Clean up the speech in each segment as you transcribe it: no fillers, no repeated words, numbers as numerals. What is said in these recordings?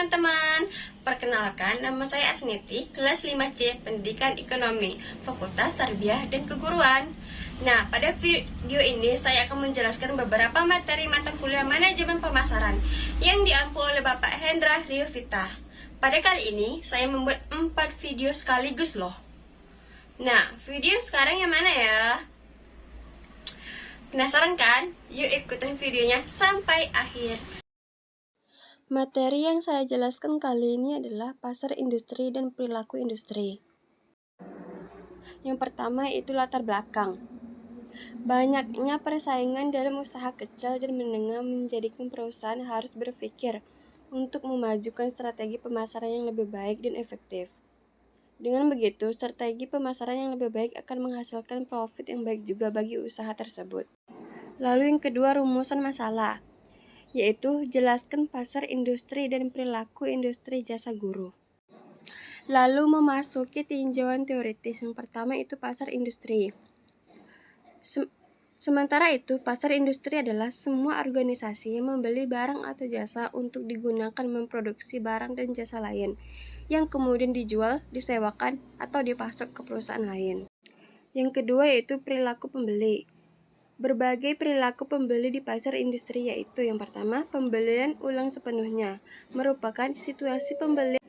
teman-teman, perkenalkan nama saya Asneti, kelas 5C Pendidikan Ekonomi, Fakultas Tarbiyah dan Keguruan. Nah, pada video ini saya akan menjelaskan beberapa materi mata kuliah manajemen pemasaran yang diampu oleh Bapak Hendra Riovita. Pada kali ini, saya membuat 4 video sekaligus loh. Nah, video sekarang yang mana ya? Penasaran kan? Yuk ikutin videonya sampai akhir. Materi yang saya jelaskan kali ini adalah pasar industri dan perilaku industri. Yang pertama itu latar belakang. Banyaknya persaingan dalam usaha kecil dan menengah menjadikan perusahaan harus berpikir untuk memajukan strategi pemasaran yang lebih baik dan efektif. Dengan begitu, strategi pemasaran yang lebih baik akan menghasilkan profit yang baik juga bagi usaha tersebut. Lalu yang kedua, rumusan masalah, yaitu jelaskan pasar industri dan perilaku industri jasa guru. Lalu memasuki tinjauan teoritis. Yang pertama itu pasar industri. Sementara itu, pasar industri adalah semua organisasi yang membeli barang atau jasa untuk digunakan memproduksi barang dan jasa lain, yang kemudian dijual, disewakan, atau dipasok ke perusahaan lain. Yang kedua yaitu perilaku pembeli. Berbagai perilaku pembeli di pasar industri yaitu yang pertama, pembelian ulang sepenuhnya, merupakan situasi pembelian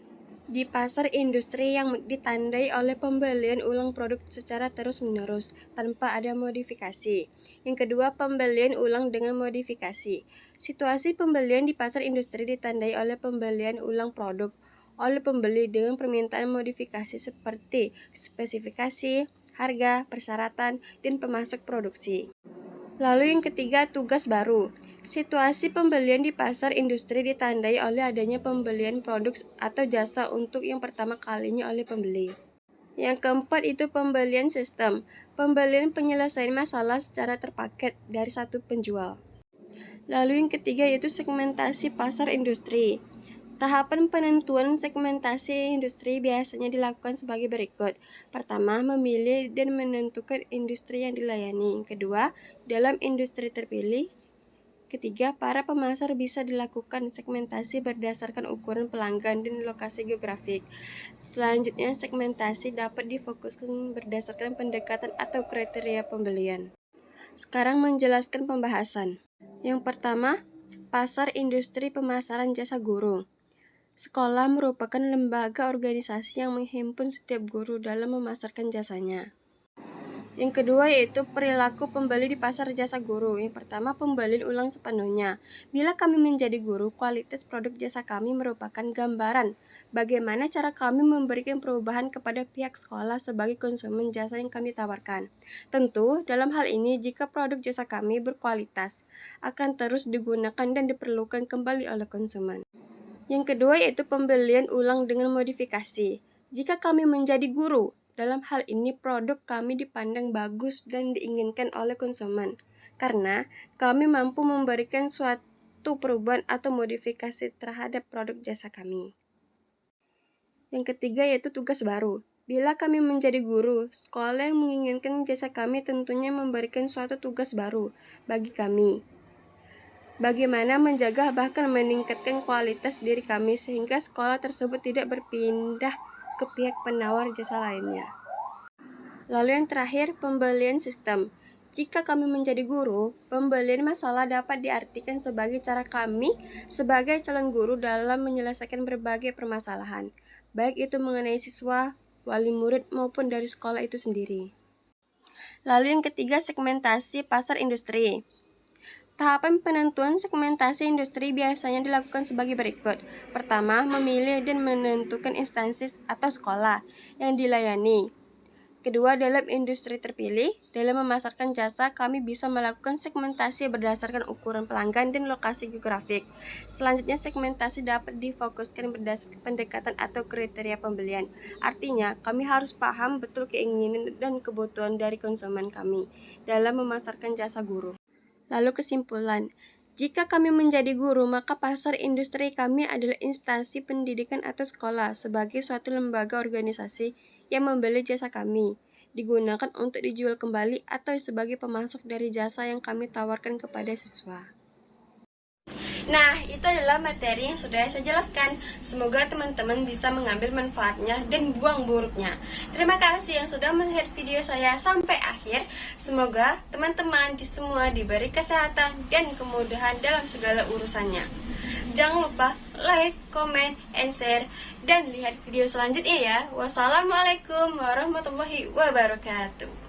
di pasar industri yang ditandai oleh pembelian ulang produk secara terus-menerus tanpa ada modifikasi. Yang kedua, pembelian ulang dengan modifikasi. Situasi pembelian di pasar industri ditandai oleh pembelian ulang produk oleh pembeli dengan permintaan modifikasi seperti spesifikasi, harga, persyaratan, dan pemasok produksi. Lalu yang ketiga, tugas baru. Situasi pembelian di pasar industri ditandai oleh adanya pembelian produk atau jasa untuk yang pertama kalinya oleh pembeli. Yang keempat itu pembelian sistem. Pembelian penyelesaian masalah secara terpaket dari satu penjual. Lalu yang ketiga yaitu segmentasi pasar industri. Tahapan penentuan segmentasi industri biasanya dilakukan sebagai berikut. Pertama, memilih dan menentukan industri yang dilayani. Kedua, dalam industri terpilih. Ketiga, para pemasar bisa dilakukan segmentasi berdasarkan ukuran pelanggan dan lokasi geografik. Selanjutnya, segmentasi dapat difokuskan berdasarkan pendekatan atau kriteria pembelian. Sekarang menjelaskan pembahasan. Yang pertama, pasar industri pemasaran jasa guru. Sekolah merupakan lembaga organisasi yang menghimpun setiap guru dalam memasarkan jasanya. Yang kedua yaitu perilaku pembeli di pasar jasa guru. Yang pertama, pembelian ulang sepenuhnya. Bila kami menjadi guru, kualitas produk jasa kami merupakan gambaran bagaimana cara kami memberikan perubahan kepada pihak sekolah sebagai konsumen jasa yang kami tawarkan. Tentu, dalam hal ini jika produk jasa kami berkualitas, akan terus digunakan dan diperlukan kembali oleh konsumen. Yang kedua yaitu pembelian ulang dengan modifikasi. Jika kami menjadi guru, dalam hal ini produk kami dipandang bagus dan diinginkan oleh konsumen, karena kami mampu memberikan suatu perubahan atau modifikasi terhadap produk jasa kami. Yang ketiga yaitu tugas baru. Bila kami menjadi guru, sekolah yang menginginkan jasa kami tentunya memberikan suatu tugas baru bagi kami. Bagaimana menjaga bahkan meningkatkan kualitas diri kami sehingga sekolah tersebut tidak berpindah ke pihak penawar jasa lainnya. Lalu yang terakhir, pembelian sistem. Jika kami menjadi guru, pembelian masalah dapat diartikan sebagai cara kami sebagai calon guru dalam menyelesaikan berbagai permasalahan, baik itu mengenai siswa, wali murid maupun dari sekolah itu sendiri. Lalu yang ketiga, segmentasi pasar industri. Tahapan penentuan segmentasi industri biasanya dilakukan sebagai berikut. Pertama, memilih dan menentukan instansi atau sekolah yang dilayani. Kedua, dalam industri terpilih, dalam memasarkan jasa, kami bisa melakukan segmentasi berdasarkan ukuran pelanggan dan lokasi geografik. Selanjutnya, segmentasi dapat difokuskan berdasarkan pendekatan atau kriteria pembelian. Artinya, kami harus paham betul keinginan dan kebutuhan dari konsumen kami dalam memasarkan jasa guru. Lalu kesimpulan, jika kami menjadi guru, maka pasar industri kami adalah instansi pendidikan atau sekolah sebagai suatu lembaga organisasi yang membeli jasa kami, digunakan untuk dijual kembali atau sebagai pemasok dari jasa yang kami tawarkan kepada siswa. Nah, itu adalah materi yang sudah saya jelaskan. Semoga teman-teman bisa mengambil manfaatnya dan buang buruknya. Terima kasih yang sudah melihat video saya sampai akhir. Semoga teman-teman semua diberi kesehatan dan kemudahan dalam segala urusannya. Jangan lupa like, comment, and share, dan lihat video selanjutnya ya. Wassalamualaikum warahmatullahi wabarakatuh.